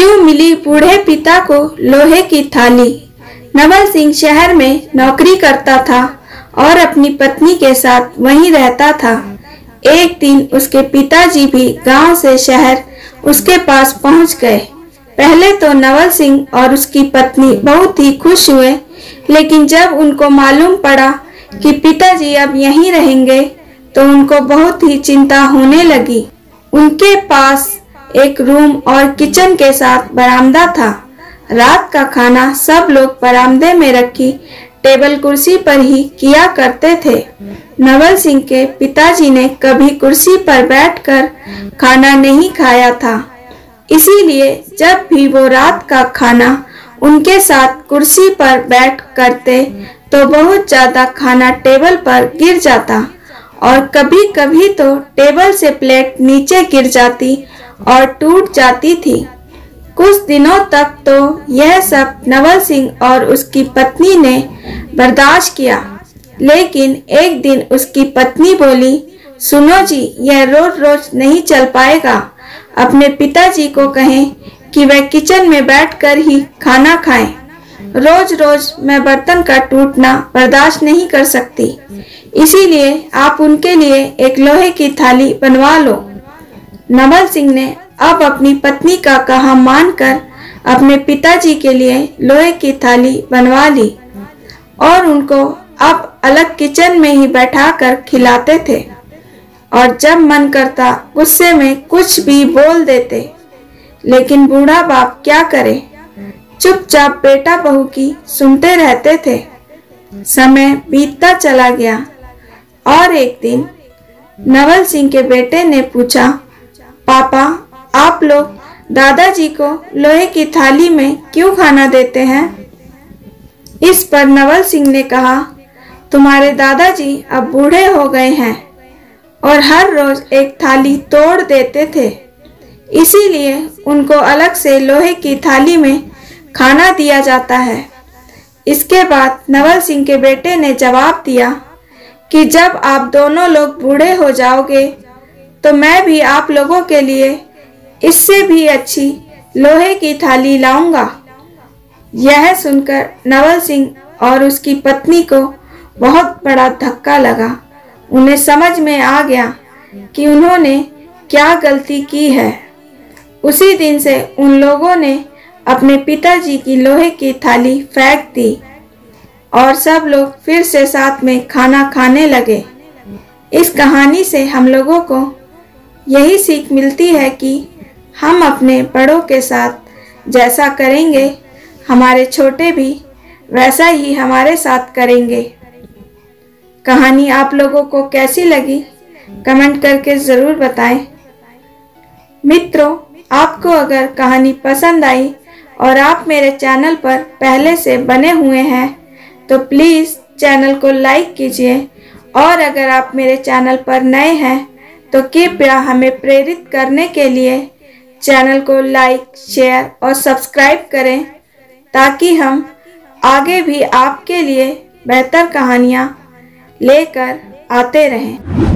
यूं मिली बूढ़े पिता को लोहे की थाली। नवल सिंह शहर में नौकरी करता था और अपनी पत्नी के साथ वहीं रहता था। एक दिन उसके पिताजी भी गांव से शहर उसके पास पहुंच गए। पहले तो नवल सिंह और उसकी पत्नी बहुत ही खुश हुए, लेकिन जब उनको मालूम पड़ा कि पिताजी अब यहीं रहेंगे तो उनको बहुत ही चिंता होने लगी। उनके पास एक रूम और किचन के साथ बरामदा था। रात का खाना सब लोग बरामदे में रखी टेबल कुर्सी पर ही किया करते थे। नवल सिंह के पिताजी ने कभी कुर्सी पर बैठकर खाना नहीं खाया था, इसीलिए जब भी वो रात का खाना उनके साथ कुर्सी पर बैठ करते तो बहुत ज्यादा खाना टेबल पर गिर जाता और कभी कभी तो टेबल से प्लेट नीचे गिर जाती और टूट जाती थी। कुछ दिनों तक तो यह सब नवल सिंह और उसकी पत्नी ने बर्दाश्त किया, लेकिन एक दिन उसकी पत्नी बोली, सुनो जी, यह रोज रोज नहीं चल पाएगा। अपने पिताजी को कहें कि वह किचन में बैठकर ही खाना खाएं। रोज रोज मैं बर्तन का टूटना बर्दाश्त नहीं कर सकती, इसीलिए आप उनके लिए एक लोहे की थाली बनवा लो। नवल सिंह ने अब अपनी पत्नी का कहा मानकर अपने पिताजी के लिए लोहे की थाली बनवा ली और उनको अब अलग किचन में ही बैठाकर खिलाते थे और जब मन करता गुस्से में कुछ भी बोल देते। लेकिन बूढ़ा बाप क्या करे, चुपचाप बेटा बहू की सुनते रहते थे। समय बीतता चला गया और एक दिन नवल सिंह के बेटे ने पूछा, पापा, आप लोग दादाजी को लोहे की थाली में क्यों खाना देते हैं? इस पर नवल सिंह ने कहा, तुम्हारे दादाजी अब बूढ़े हो गए हैं और हर रोज एक थाली तोड़ देते थे, इसीलिए उनको अलग से लोहे की थाली में खाना दिया जाता है। इसके बाद नवल सिंह के बेटे ने जवाब दिया कि जब आप दोनों लोग बूढ़े हो जाओगे तो मैं भी आप लोगों के लिए इससे भी अच्छी लोहे की थाली लाऊंगा। यह सुनकर नवल सिंह और उसकी पत्नी को बहुत बड़ा धक्का लगा। उन्हें समझ में आ गया कि उन्होंने क्या गलती की है। उसी दिन से उन लोगों ने अपने पिताजी की लोहे की थाली फेंक दी और सब लोग फिर से साथ में खाना खाने लगे। इस कहानी से हम लोगों को यही सीख मिलती है कि हम अपने बड़ों के साथ जैसा करेंगे, हमारे छोटे भी वैसा ही हमारे साथ करेंगे। कहानी आप लोगों को कैसी लगी कमेंट करके ज़रूर बताएं। मित्रों, आपको अगर कहानी पसंद आई और आप मेरे चैनल पर पहले से बने हुए हैं तो प्लीज़ चैनल को लाइक कीजिए और अगर आप मेरे चैनल पर नए हैं तो कृपया हमें प्रेरित करने के लिए चैनल को लाइक, शेयर और सब्सक्राइब करें ताकि हम आगे भी आपके लिए बेहतर कहानियाँ लेकर आते रहें।